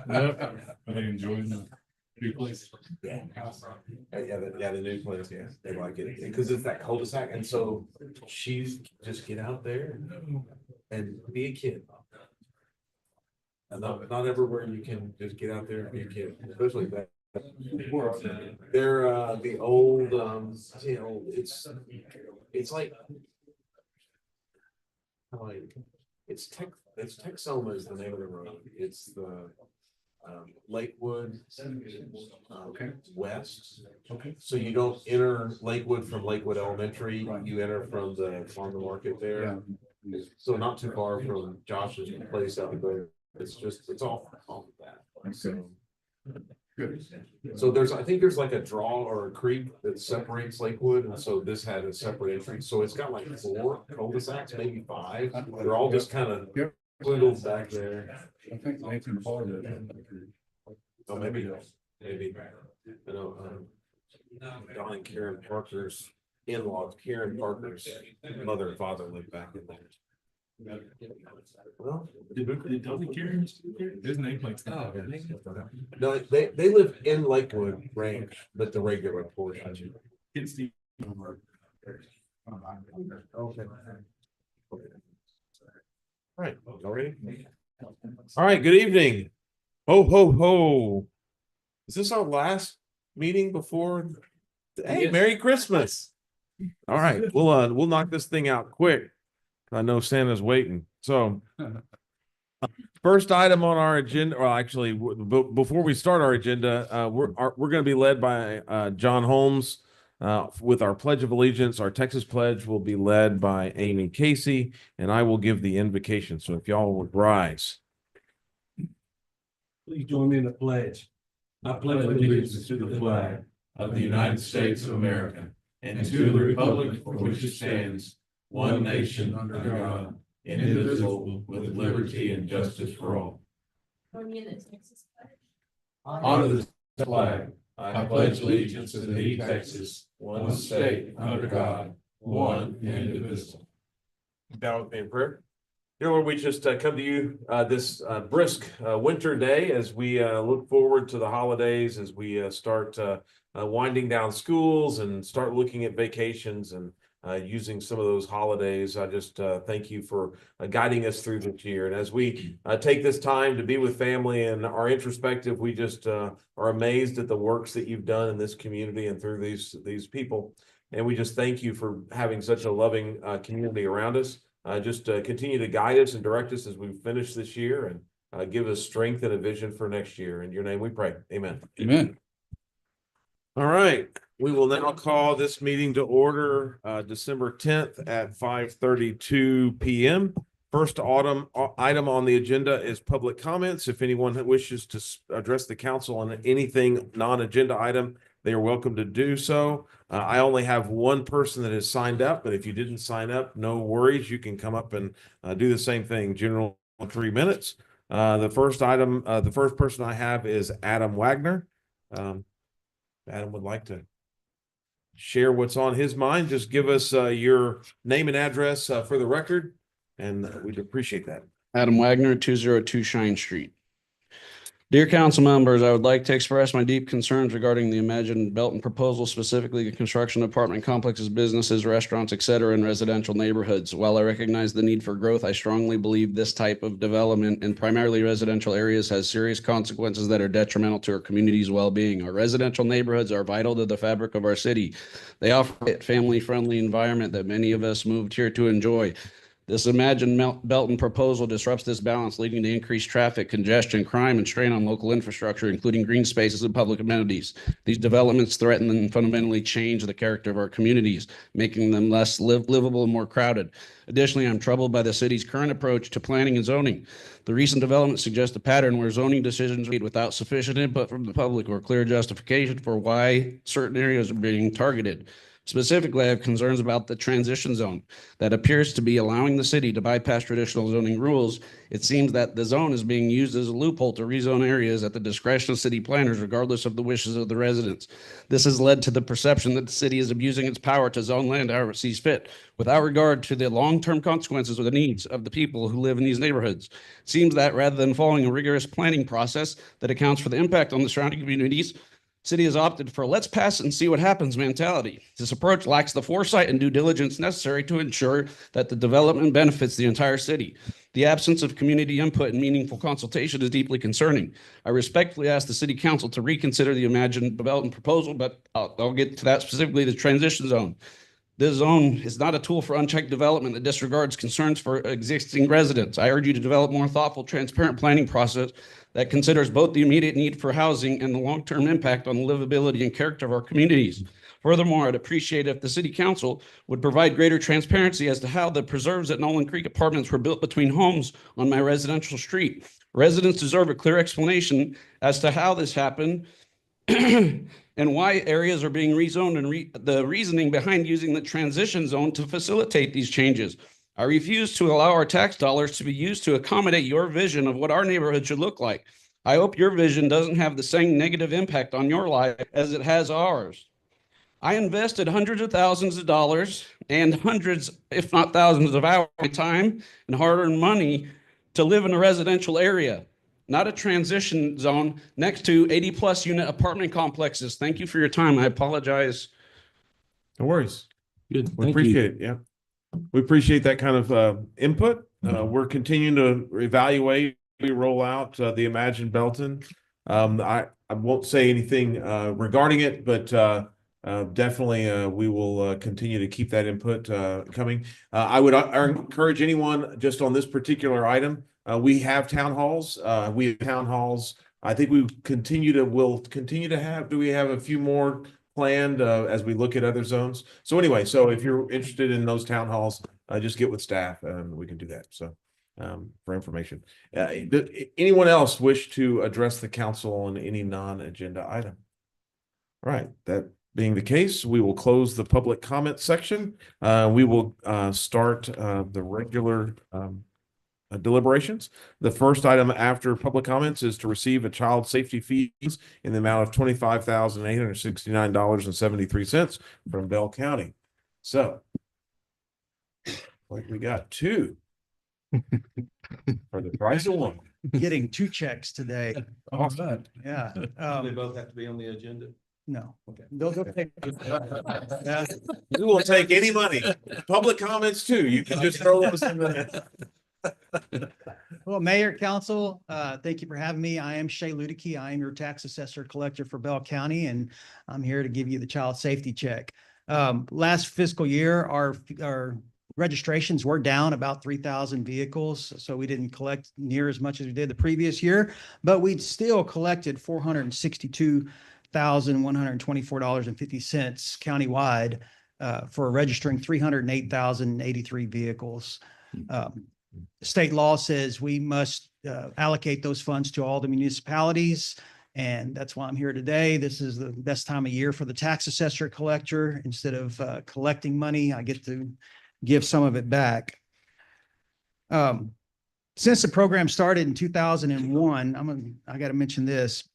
Yep. I enjoying the new place. Yeah. The new place, yeah, they like it, because it's that cul-de-sac, and so she's just get out there and be a kid. And not everywhere you can just get out there and be a kid, especially that. They're the old, it's like it's Texoma is the name of the road. It's the Lakewood West. Okay. So you don't enter Lakewood from Lakewood Elementary, you enter from the farm to market there. Yeah. So not too far from Josh's place out there. It's all of that. Okay. Good. So I think there's like a draw or a creek that separates Lakewood, and so this had a separate entry. So it's got like 4 cul-de-sacs, maybe 5. They're all just kind of dwindled back there. I think Nathan Paul did. Oh, maybe. You know, Don and Karen Parker's in-laws, Karen Parker's mother and father lived back in there. Well, Did Tony Karen? His nameplate's not. no, they live in Lakewood Ranch, but the regular portion. It's the. Okay. All right, all ready? All right, good evening. Ho, ho, ho. Is this our last meeting before? Hey, Yes. Merry Christmas. All right, we'll knock this thing out quick. I know Santa's waiting. So first item on our agenda, or actually before we start our agenda, we're going to be led by John Holmes with our Pledge of Allegiance. Our Texas Pledge will be led by Amy Casey, and I will give the invocation. So if y'all would rise. Please join me in the pledge. I pledge allegiance to the flag of the United States of America and to the republic for which it stands, one nation under God, indivisible, with liberty and justice for all. Honor the flag. I pledge allegiance to thee, Texas, one state under God, one and indivisible. Down with me in prayer. Dear Lord, we just come to you this brisk winter day as we look forward to the holidays, as we start winding down schools and start looking at vacations and using some of those holidays. I just thank you for guiding us through this year. And as we take this time to be with family and are introspective, we just are amazed at the works that you've done in this community and through these people. And we just thank you for having such a loving community around us. Just continue to guide us and direct us as we finish this year and give us strength and a vision for next year. In your name we pray. Amen. Amen. All right. We will now call this meeting to order December 10th at 5:32 p.m. First item on the agenda is public comments. If anyone wishes to address the council on anything non-agenda item, they are welcome to do so. I only have one person that has signed up, but if you didn't sign up, no worries. You can come up and do the same thing. General 3 minutes. The first person I have is Adam Wagner. Adam would like to share what's on his mind. Just give us your name and address for the record, and we'd appreciate that. Adam Wagner, 202 Shine Street. Dear council members, I would like to express my deep concerns regarding the imagined Belton proposal, specifically the construction of apartment complexes, businesses, restaurants, etc. in residential neighborhoods. While I recognize the need for growth, I strongly believe this type of development in primarily residential areas has serious consequences that are detrimental to our community's well-being. Our residential neighborhoods are vital to the fabric of our city. They offer a family-friendly environment that many of us moved here to enjoy. This imagined Belton proposal disrupts this balance, leading to increased traffic, congestion, crime, and strain on local infrastructure, including green spaces and public amenities. These developments threaten and fundamentally change the character of our communities, making them less livable and more crowded. Additionally, I'm troubled by the city's current approach to planning and zoning. The recent developments suggest a pattern where zoning decisions are made without sufficient input from the public or clear justification for why certain areas are being targeted. Specifically, I have concerns about the transition zone that appears to be allowing the city to bypass traditional zoning rules. It seems that the zone is being used as a loophole to rezone areas at the discretion of city planners, regardless of the wishes of the residents. This has led to the perception that the city is abusing its power to zone land however it sees fit, without regard to the long-term consequences or the needs of the people who live in these neighborhoods. It seems that rather than following a rigorous planning process that accounts for the impact on the surrounding communities, city has opted for a let's pass it and see what happens mentality. This approach lacks the foresight and due diligence necessary to ensure that the development benefits the entire city. The absence of community input and meaningful consultation is deeply concerning. I respectfully ask the city council to reconsider the imagined development proposal, but I'll get to that specifically, the transition zone. This zone is not a tool for unchecked development that disregards concerns for existing residents. I urge you to develop more thoughtful, transparent planning process that considers both the immediate need for housing and the long-term impact on the livability and character of our communities. Furthermore, I'd appreciate if the city council would provide greater transparency as to how the preserves at Nolan Creek Apartments were built between homes on my residential street. Residents deserve a clear explanation as to how this happened and why areas are being rezoned and the reasoning behind using the transition zone to facilitate these changes. I refuse to allow our tax dollars to be used to accommodate your vision of what our neighborhood should look like. I hope your vision doesn't have the same negative impact on your life as it has ours. I invested hundreds of thousands of dollars and hundreds, if not thousands of hours of time and hard-earned money to live in a residential area, not a transition zone next to 80-plus unit apartment complexes. Thank you for your time. I apologize. No worries. Good. We appreciate it. Yeah. We appreciate that kind of input. We're continuing to evaluate, roll out the Imagine Belton. I won't say anything regarding it, but definitely we will continue to keep that input coming. I would encourage anyone just on this particular item. We have town halls. I think we'll continue to have. Do we have a few more planned as we look at other zones? So anyway, so if you're interested in those town halls, just get with staff and we can do that. So for information, anyone else wish to address the council on any non-agenda item? All right, that being the case, we will close the public comment section. We will start the regular deliberations. The first item after public comments is to receive a child safety fees in the amount of $25,869.73 from Bell County. So, like we got two for the price of one. Getting two checks today. All right. Yeah. They both have to be on the agenda. No. They'll take. Yeah. We will take any money. Public comments too. You can just throw those in the. Well, Mayor, Council, thank you for having me. I am Shay Ludicky. I am your tax assessor collector for Bell County, and I'm here to give you the child safety check. Last fiscal year, our registrations were down about 3,000 vehicles, so we didn't collect near as much as we did the previous year, but we still collected $462,124.50 countywide for registering 308,083 vehicles. State law says we must allocate those funds to all the municipalities, and that's why I'm here today. This is the best time of year for the tax assessor collector. Instead of collecting money, I get to give some of it back. Since the program started in 2001, I got to mention this.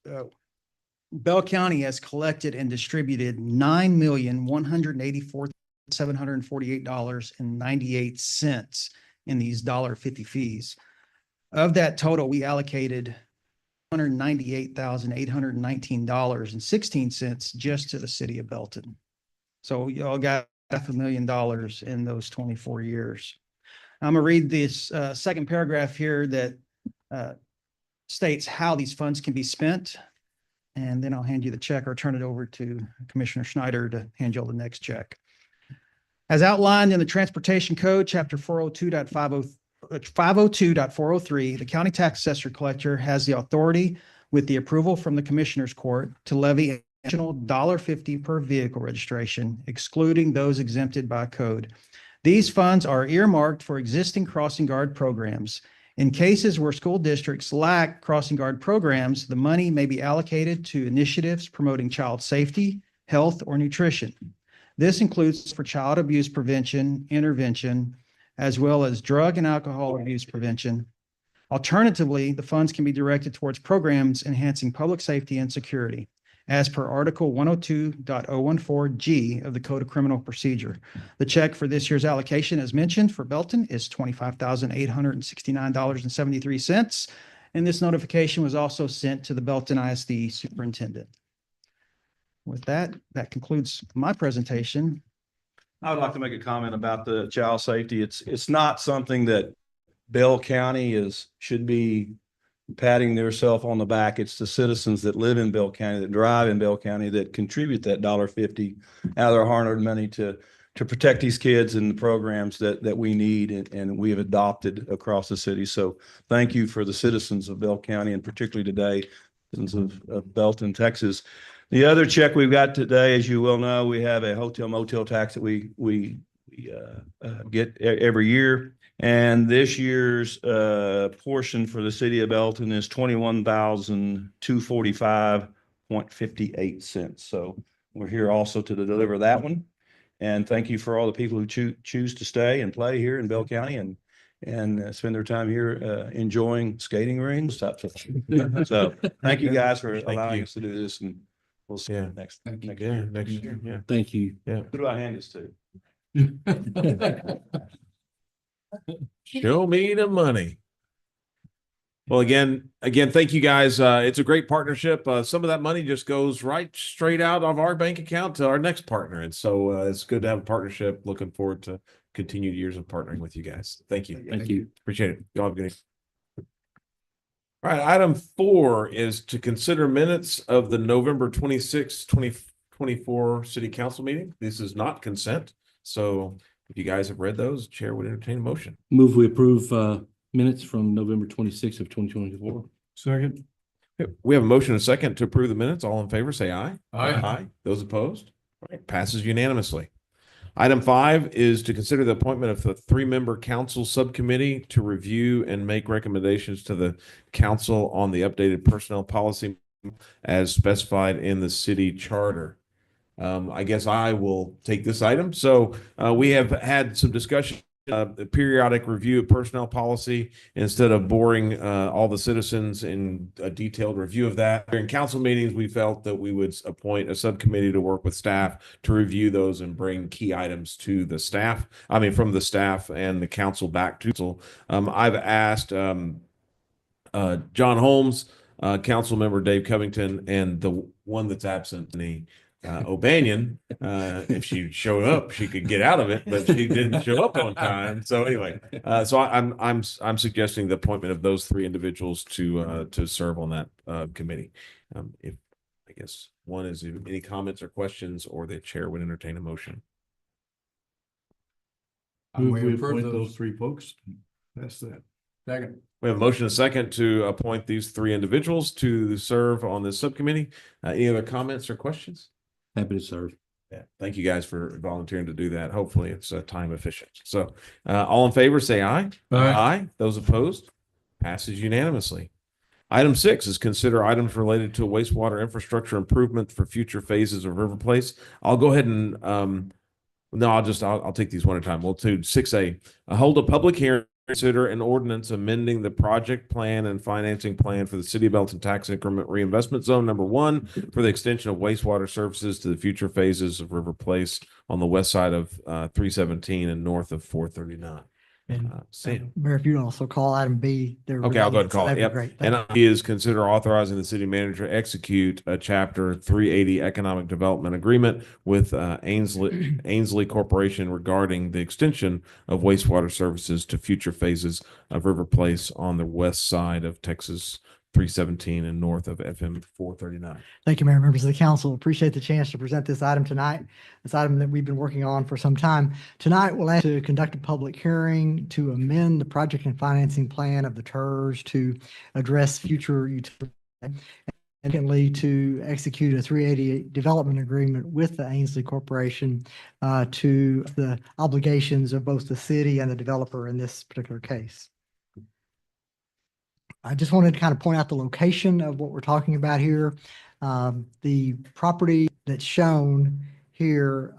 Bell County has collected and distributed $9,184,748.98 in these $1.50 fees. Of that total, we allocated $198,819.16 just to the city of Belton. So y'all got $500,000 in those 24 years. I'm gonna read this second paragraph here that states how these funds can be spent. And then I'll hand you the check or turn it over to Commissioner Schneider to hand you the next check. As outlined in the Transportation Code, Chapter 502.403, the county tax assessor collector has the authority, with the approval from the Commissioner's Court, to levy an additional $1.50 per vehicle registration, excluding those exempted by code. These funds are earmarked for existing crossing guard programs. In cases where school districts lack crossing guard programs, the money may be allocated to initiatives promoting child safety, health, or nutrition. This includes for child abuse prevention, intervention, as well as drug and alcohol abuse prevention. Alternatively, the funds can be directed towards programs enhancing public safety and security, as per Article 102.014G of the Code of Criminal Procedure. The check for this year's allocation, as mentioned, for Belton is $25,869.73. And this notification was also sent to the Belton ISD superintendent. With that, that concludes my presentation. I would like to make a comment about the child safety. It's not something that Bell County should be patting themselves on the back. It's the citizens that live in Bell County, that drive in Bell County, that contribute that $1.50 out of their hard-earned money to protect these kids and the programs that we need and we have adopted across the city. So thank you for the citizens of Bell County, and particularly today, citizens of Belton, Texas. The other check we've got today, as you well know, we have a hotel motel tax that we get every year. And this year's portion for the city of Belton is $21,245.58. So we're here also to deliver that one. And thank you for all the people who choose to stay and play here in Bell County and spend their time here enjoying skating rings. So thank you guys for allowing us to do this, and we'll see you next year. Next year. Yeah. Thank you. Yeah. Who do I hand this to? Show me the money. Well, again, thank you guys. It's a great partnership. Some of that money just goes right straight out of our bank account to our next partner. And so it's good to have a partnership. Looking forward to continued years of partnering with you guys. Thank you. Thank you. Appreciate it. Y'all have a good evening. All right. Item 4 is to consider minutes of the November 26th, 2024 city council meeting. This is not consent. So if you guys have read those, chair would entertain a motion. Move we approve minutes from November 26th of 2024. Second. We have a motion and a second to approve the minutes. All in favor, say aye. Aye. Those opposed? All right, passes unanimously. Item 5 is to consider the appointment of the 3-member council subcommittee to review and make recommendations to the council on the updated personnel policy as specified in the city charter. I guess I will take this item. So we have had some discussion, the periodic review of personnel policy instead of boring all the citizens in a detailed review of that. During council meetings, we felt that we would appoint a subcommittee to work with staff to review those and bring key items to the staff. I mean, from the staff and the council back to council. I've asked John Holmes, council member Dave Covington, and the one that's absent, O'Banion, if she showed up, she could get out of it, but she didn't show up on time. So anyway, so I'm suggesting the appointment of those 3 individuals to serve on that committee. If I guess one is any comments or questions, or the chair would entertain a motion. Move we appoint those 3 folks. That's that. Second. We have a motion and a second to appoint these 3 individuals to serve on this subcommittee. Any other comments or questions? Happy to serve. Yeah, thank you guys for volunteering to do that. Hopefully it's time efficient. So all in favor, say aye. Aye. Those opposed? Passes unanimously. Item 6 is consider items related to wastewater infrastructure improvement for future phases of River Place. I'll go ahead and I'll take these one at a time. We'll do 6A. Hold a public hearing. Consider an ordinance amending the project plan and financing plan for the City of Belton Tax Increment Reinvestment Zone number 1 for the extension of wastewater services to the future phases of River Place on the west side of 317 and north of 439. Sam. Mayor, if you also call item B. Okay, I'll go ahead and call it. Yep. Great. And I is consider authorizing the city manager to execute a chapter 380 economic development agreement with Ainsley Corporation regarding the extension of wastewater services to future phases of River Place on the west side of Texas 317 and north of FM 439. Thank you, Mayor, members of the council. Appreciate the chance to present this item tonight. This item that we've been working on for some time. Tonight, we'll ask to conduct a public hearing to amend the project and financing plan of the TERS to address future utility. And secondly, to execute a 380 development agreement with the Ainsley Corporation to the obligations of both the city and the developer in this particular case. I just wanted to kind of point out the location of what we're talking about here. The property that's shown here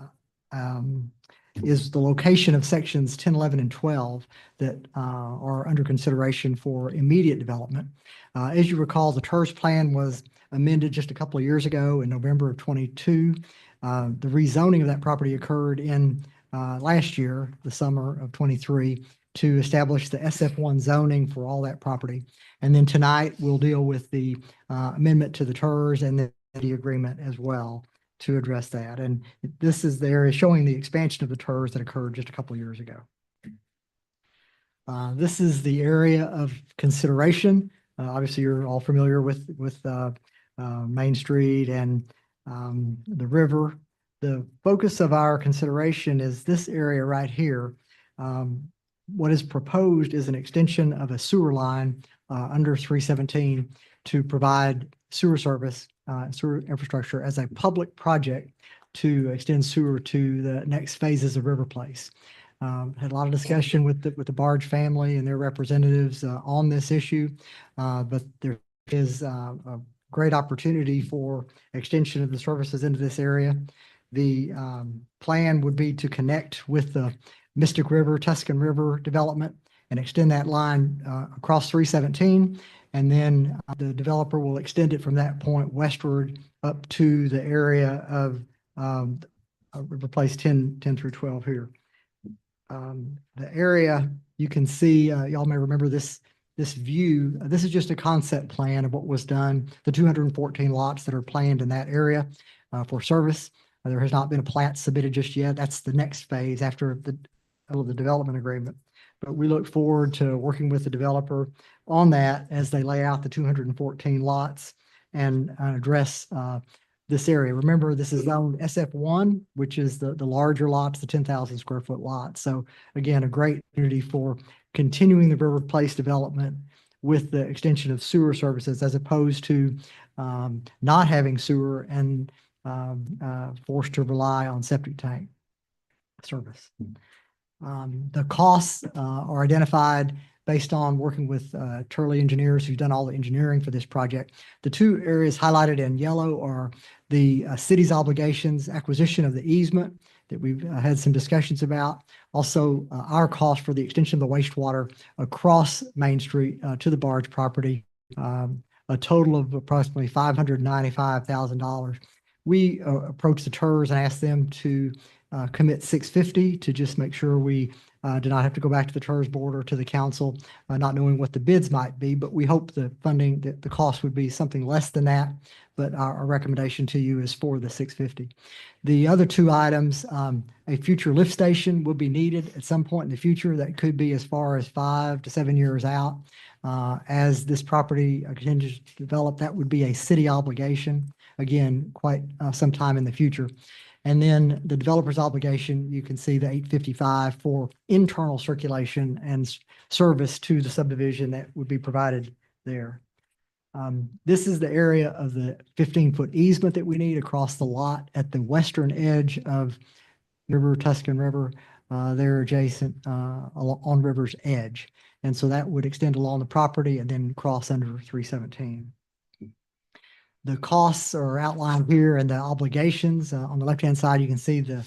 is the location of sections 10, 11, and 12 that are under consideration for immediate development. As you recall, the TERS plan was amended just a couple of years ago in November of 22. The rezoning of that property occurred in last year, the summer of 23, to establish the SF1 zoning for all that property. And then tonight, we'll deal with the amendment to the TERS and the agreement as well to address that. And this is the area showing the expansion of the TERS that occurred just a couple of years ago. This is the area of consideration. Obviously, you're all familiar with Main Street and the river. The focus of our consideration is this area right here. What is proposed is an extension of a sewer line under 317 to provide sewer service, sewer infrastructure as a public project to extend sewer to the next phases of River Place. Had a lot of discussion with the Barge family and their representatives on this issue, but there is a great opportunity for extension of the services into this area. The plan would be to connect with the Mystic River, Tuscan River development and extend that line across 317. And then the developer will extend it from that point westward up to the area of River Place 10 through 12 here. The area you can see, y'all may remember this view. This is just a concept plan of what was done, the 214 lots that are planned in that area for service. There has not been a plat submitted just yet. That's the next phase after the development agreement. But we look forward to working with the developer on that as they lay out the 214 lots and address this area. Remember, this is zone SF1, which is the larger lots, the 10,000 square foot lots. So again, a great opportunity for continuing the River Place development with the extension of sewer services as opposed to not having sewer and forced to rely on septic tank service. The costs are identified based on working with Turley engineers who've done all the engineering for this project. The two areas highlighted in yellow are the city's obligations, acquisition of the easement that we've had some discussions about. Also, our cost for the extension of the wastewater across Main Street to the Barge property, a total of approximately $595,000. We approached the TERS and asked them to commit $650 to just make sure we do not have to go back to the TERS board or to the council, not knowing what the bids might be, but we hope the funding, that the cost would be something less than that. But our recommendation to you is for the $650. The other two items, a future lift station will be needed at some point in the future. That could be as far as 5 to 7 years out. As this property continues to develop, that would be a city obligation. Again, quite some time in the future. And then the developer's obligation, you can see the 855 for internal circulation and service to the subdivision that would be provided there. This is the area of the 15-foot easement that we need across the lot at the western edge of Tuscan River. They're adjacent on River's edge. And so that would extend along the property and then cross under 317. The costs are outlined here and the obligations. On the left-hand side, you can see the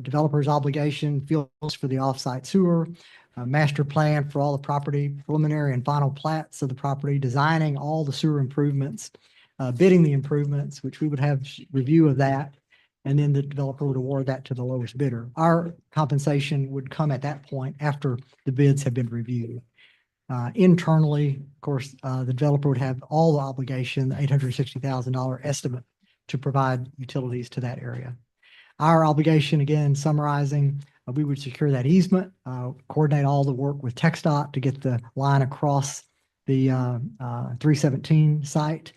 developer's obligation, fields for the off-site sewer, master plan for all the property, preliminary and final plats of the property, designing all the sewer improvements, bidding the improvements, which we would have review of that, and then the developer would award that to the lowest bidder. Our compensation would come at that point after the bids have been reviewed. Internally, of course, the developer would have all the obligation, the $860,000 estimate to provide utilities to that area. Our obligation, again, summarizing, we would secure that easement, coordinate all the work with TxDOT to get the line across the 317 site,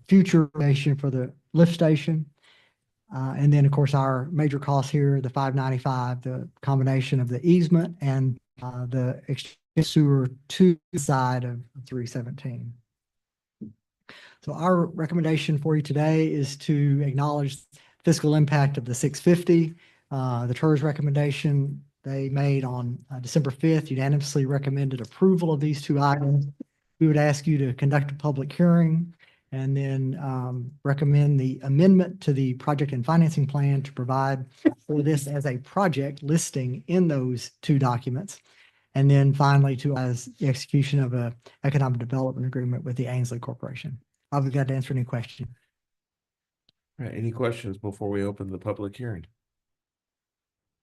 future information for the lift station. And then, of course, our major costs here, the 595, the combination of the easement and the sewer to the side of 317. So our recommendation for you today is to acknowledge fiscal impact of the 650. The TERS recommendation they made on December 5th unanimously recommended approval of these two items. We would ask you to conduct a public hearing And then recommend the amendment to the project and financing plan to provide for this as a project listing in those two documents. And then finally, to as the execution of a economic development agreement with the Ainsley Corporation. I'll be glad to answer any question. All right, any questions before we open the public hearing?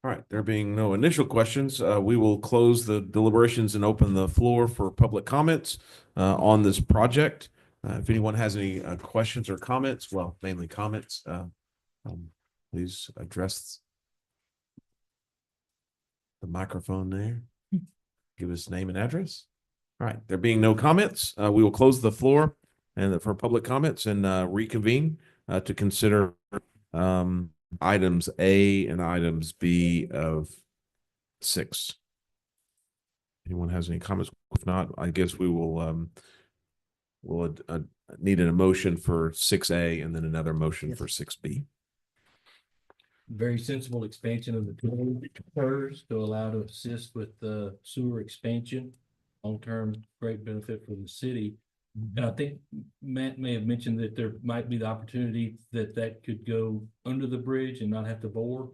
All right, there being no initial questions, we will close the deliberations and open the floor for public comments on this project. If anyone has any questions or comments, well, mainly comments, please address the microphone there. Give us name and address. All right, there being no comments, we will close the floor and for public comments and reconvene to consider items A and items B of 6. Anyone has any comments? If not, I guess we will we'll need an emotion for 6A and then another motion Yes. for 6B. Very sensible expansion of the TERS to allow to assist with the sewer expansion. Long-term, great benefit for the city. And I think Matt may have mentioned that there might be the opportunity that could go under the bridge and not have to bore,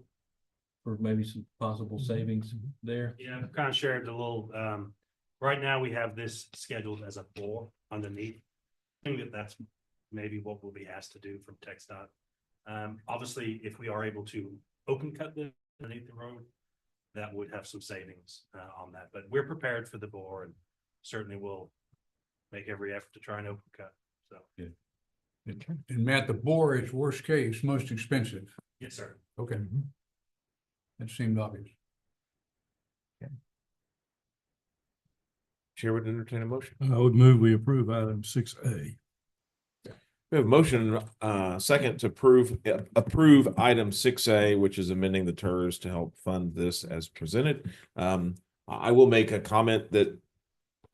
or maybe some possible savings there. Yeah, I've kind of shared a little, right now we have this scheduled as a bore underneath. I think that's maybe what we'll be asked to do from TxDOT. Obviously, if we are able to open cut this underneath the road, that would have some savings on that, but we're prepared for the bore and certainly will make every effort to try and open cut, so. And Matt, the bore is worst case, most expensive. Yes, sir. Okay. That seemed obvious. Chair would entertain a motion. I would move we approve item 6A. We have a motion, second to approve item 6A, which is amending the TERS to help fund this as presented. I will make a comment that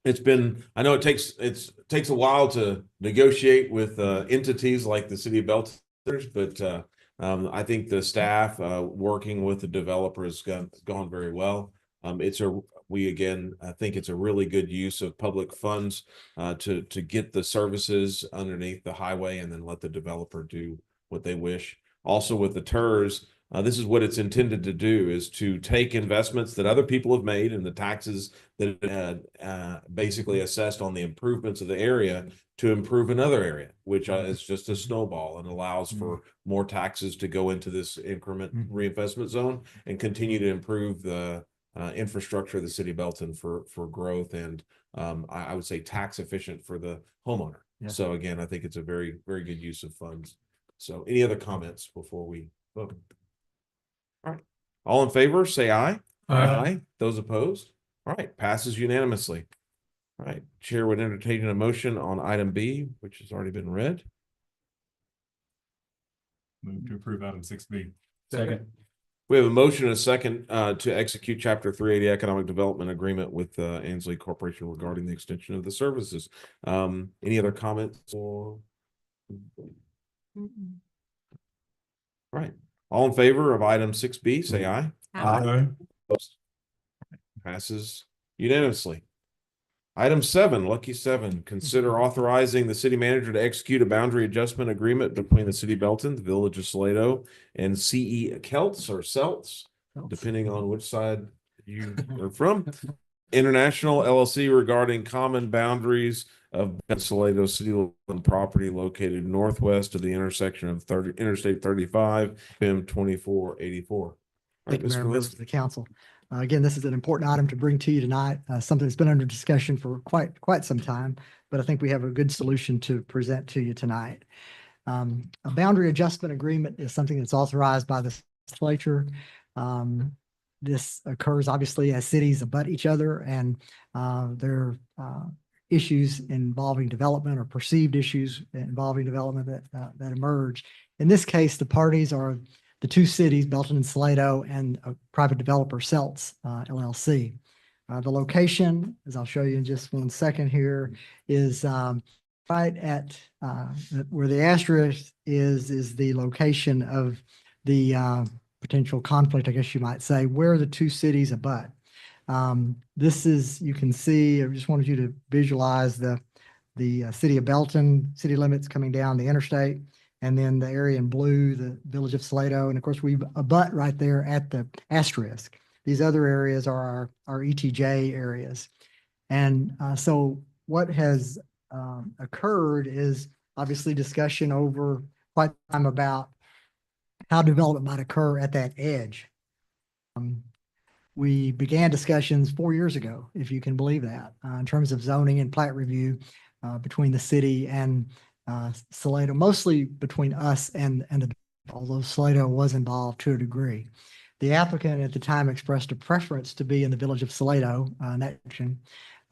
it's been, I know it takes a while to negotiate with entities like the city of Belton, but I think the staff working with the developer has gone very well. I think it's a really good use of public funds to get the services underneath the highway and then let the developer do what they wish. Also with the TERS, this is what it's intended to do, is to take investments that other people have made and the taxes that basically assessed on the improvements of the area to improve another area, which is just a snowball and allows for more taxes to go into this increment reinvestment zone and continue to improve the infrastructure of the city of Belton for growth and I would say tax efficient for the homeowner. Yeah. So again, I think it's a very, very good use of funds. So any other comments before we vote? All right, all in favor, say aye. Aye. Those opposed? All right, passes unanimously. All right, chair would entertain a motion on item B, which has already been read. Move to approve item 6B. Second. We have a motion and a second to execute Chapter 380 Economic Development Agreement with Ainsley Corporation regarding the extension of the services. Any other comments or? All right, all in favor of item 6B, say aye. Aye. Passes unanimously. Item 7, lucky 7, consider authorizing the city manager to execute a boundary adjustment agreement between the city of Belton, the village of Salado, and CE Celts or Celts, depending on which side you are from. International LLC regarding common boundaries of Salado city property located northwest of the intersection of Interstate 35 and 2484. Thank you, Mayor, members of the council. Again, this is an important item to bring to you tonight, something that's been under discussion for quite some time, but I think we have a good solution to present to you tonight. A boundary adjustment agreement is something that's authorized by the legislature. This occurs obviously as cities abut each other and there are issues involving development or perceived issues involving development that emerge. In this case, the parties are the two cities, Belton and Salado, and a private developer, Celts LLC. The location, as I'll show you in just one second here, is right at where the asterisk is the location of the potential conflict, I guess you might say, where the two cities abut. This is, you can see, I just wanted you to visualize the the city of Belton, city limits coming down the interstate, and then the area in blue, the village of Salado. And of course, we abut right there at the asterisk. These other areas are our ETJ areas. And so what has occurred is obviously discussion over quite some time about how development might occur at that edge. We began discussions 4 years ago, if you can believe that, in terms of zoning and plat review between the city and Salado, mostly between us and although Salado was involved to a degree. The applicant at the time expressed a preference to be in the village of Salado in that section.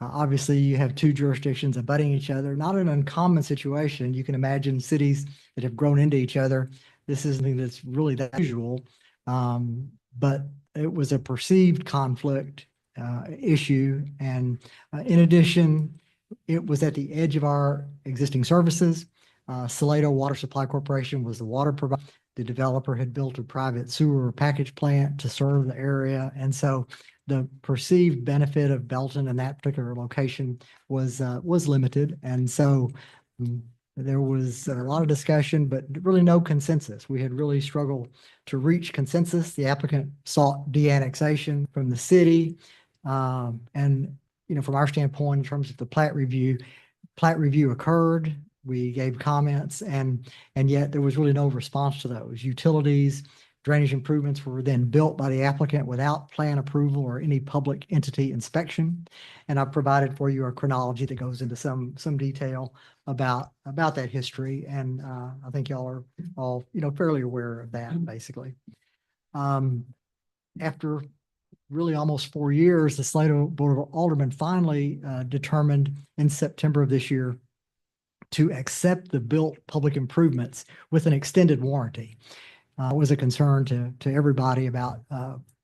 Obviously, you have two jurisdictions abutting each other, not an uncommon situation. You can imagine cities that have grown into each other. This is something that's really that usual, but it was a perceived conflict issue. And in addition, it was at the edge of our existing services. Salado Water Supply Corporation was the water provider. The developer had built a private sewer package plant to serve the area. And so the perceived benefit of Belton in that particular location was limited. And so there was a lot of discussion, but really no consensus. We had really struggled to reach consensus. The applicant sought de-annexation from the city. And, from our standpoint, in terms of the plat review occurred. We gave comments and yet there was really no response to those. Utilities, drainage improvements were then built by the applicant without plan approval or any public entity inspection. And I've provided for you a chronology that goes into some detail about that history. And I think y'all are all, fairly aware of that basically. After really almost 4 years, the Salado Board of Aldermen finally determined in September of this year to accept the built public improvements with an extended warranty. It was a concern to everybody about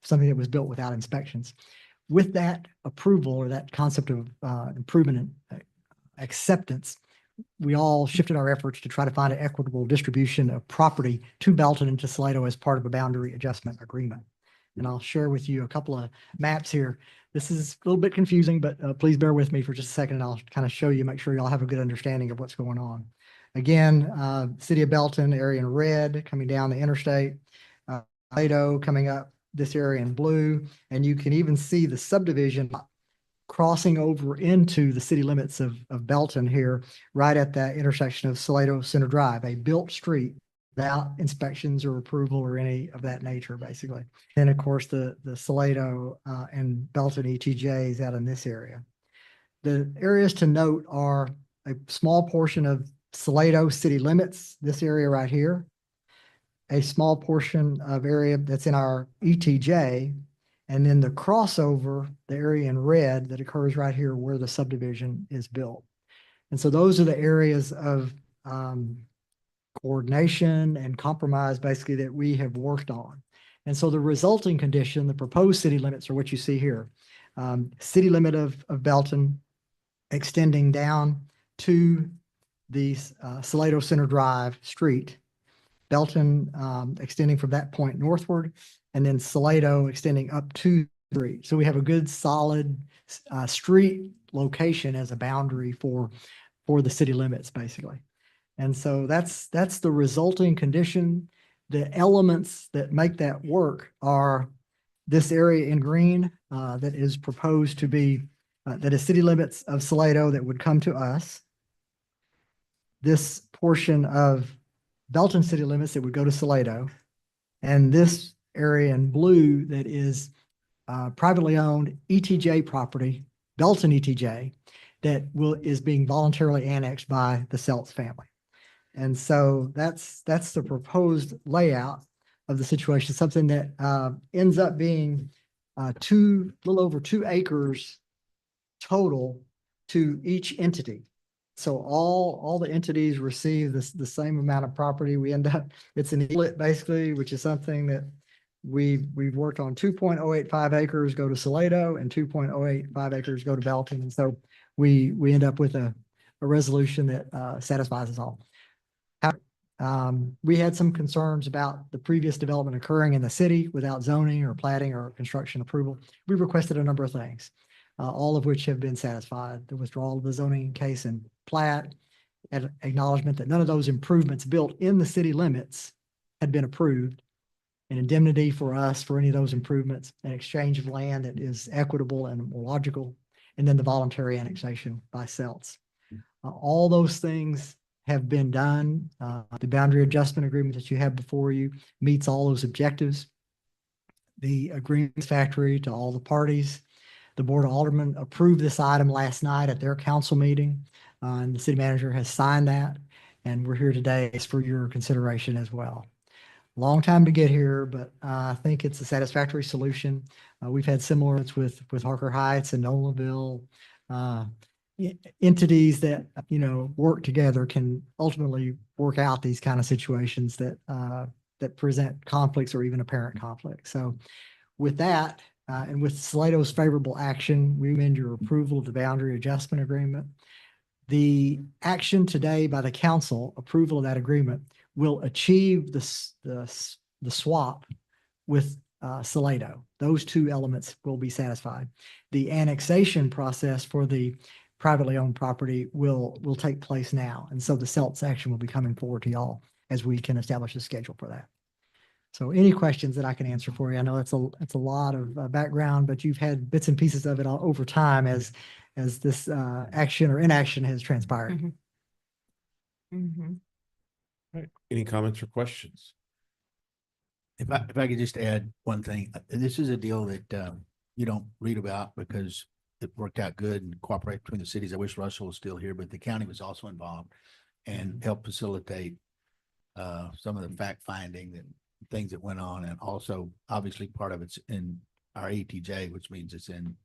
something that was built without inspections. With that approval or that concept of improvement and acceptance, we all shifted our efforts to try to find an equitable distribution of property to Belton and to Salado as part of a boundary adjustment agreement. And I'll share with you a couple of maps here. This is a little bit confusing, but please bear with me for just a second and I'll kind of show you, make sure y'all have a good understanding of what's going on. Again, city of Belton, area in red, coming down the interstate, Salado coming up this area in blue, and you can even see the subdivision crossing over into the city limits of Belton here, right at that intersection of Salado Center Drive, a built street without inspections or approval or any of that nature, basically. Then, of course, the Salado and Belton ETJs out in this area. The areas to note are a small portion of Salado city limits, this area right here, a small portion of area that's in our ETJ, and then the crossover, the area in red that occurs right here where the subdivision is built. And so those are the areas of coordination and compromise basically that we have worked on. And so the resulting condition, the proposed city limits are what you see here. City limit of Belton extending down to the Salado Center Drive street, Belton extending from that point northward, and then Salado extending up to the street. So we have a good solid street location as a boundary for the city limits basically. And so that's the resulting condition. The elements that make that work are this area in green that is proposed to be, that is city limits of Salado that would come to us. This portion of Belton city limits that would go to Salado. And this area in blue that is privately owned ETJ property, Belton ETJ, that is being voluntarily annexed by the Seltz family. And so that's the proposed layout of the situation, something that ends up being little over 2 acres total to each entity. So all the entities receive the same amount of property. We end up, it's an split basically, which is something that we've worked on. 2.085 acres go to Salado and 2.085 acres go to Belton. And so we end up with a resolution that satisfies us all. We had some concerns about the previous development occurring in the city without zoning or platting or construction approval. We requested a number of things. all of which have been satisfied. The withdrawal of the zoning case and plat, and acknowledgement that none of those improvements built in the city limits had been approved, an indemnity for us for any of those improvements, an exchange of land that is equitable and logical, and then the voluntary annexation by CELTS. All those things have been done. The boundary adjustment agreement that you have before you meets all those objectives. The agreement is factory to all the parties. The Board of Aldermen approved this item last night at their council meeting, and the city manager has signed that. And we're here today for your consideration as well. Long time to get here, but I think it's a satisfactory solution. We've had similar with Harker Heights and Nolanville. Entities that, work together can ultimately work out these kind of situations that present conflicts or even apparent conflicts. So with that, and with Salato's favorable action, we recommend your approval of the boundary adjustment agreement. The action today by the council, approval of that agreement, will achieve the swap with Salato. Those two elements will be satisfied. The annexation process for the privately owned property will take place now. And so the CELTS action will be coming forward to y'all as we can establish a schedule for that. So any questions that I can answer for you? I know it's a lot of background, but you've had bits and pieces of it all over time as this action or inaction has transpired. Right. Any comments or questions? If I could just add one thing, this is a deal that you don't read about because it worked out good and cooperate between the cities. I wish Russell was still here, but the county was also involved and helped facilitate some of the fact finding and things that went on. And also, obviously, part of it's in our ETJ, which means it's in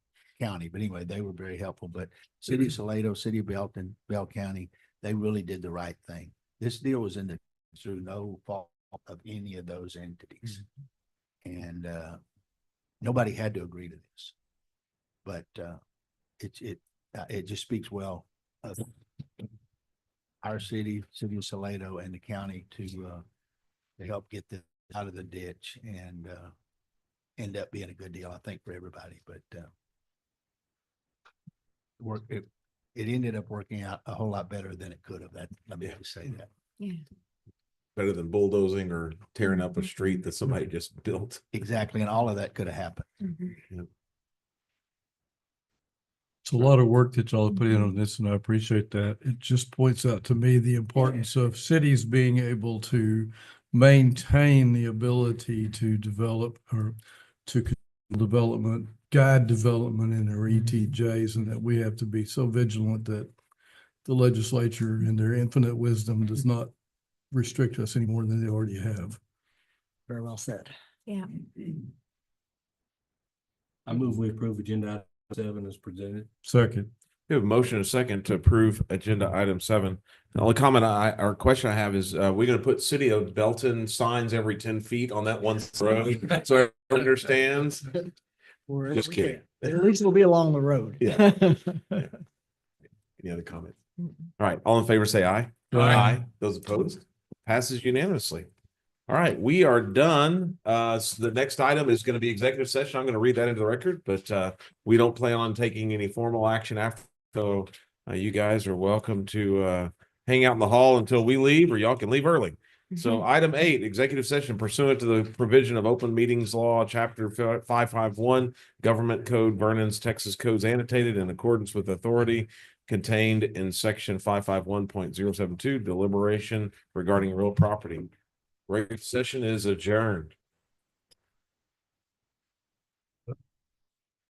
county. But anyway, they were very helpful. But City of Salado, City of Belton, Bell County, they really did the right thing. This deal was through no fault of any of those entities. And nobody had to agree to this. But it just speaks well of our city of Salado and the county to help get this out of the ditch and end up being a good deal, I think, for everybody. But it ended up working out a whole lot better than it could have. Let me just say that. Yeah. Better than bulldozing or tearing up a street that somebody just built. Exactly. And all of that could have happened. It's a lot of work that y'all put in on this, and I appreciate that. It just points out to me the importance of cities being able to maintain the ability to develop or to development, guide development in their ETJs, and that we have to be so vigilant that the legislature in their infinite wisdom does not restrict us any more than they already have. Very well said. Yeah. I move we approve agenda item 7 as presented. Second. We have a motion and a second to approve agenda item 7. The only comment or question I have is, we're going to put City of Belton signs every 10 feet on that one road, so everyone understands. Wherever Just we kidding. can. At least it'll be along the road. Yeah. Any other comments? All right, all in favor, say aye. Aye. Those opposed? Passes unanimously. All right, we are done. So the next item is going to be executive session. I'm going to read that into the record, but we don't plan on taking any formal action after. So you guys are welcome to hang out in the hall until we leave, or y'all can leave early. So item 8, executive session pursuant to the provision of Open Meetings Law, Chapter 551, Government Code, Vernon's Texas Codes annotated in accordance with authority contained in Section 551.072, deliberation regarding real property. Regular session is adjourned.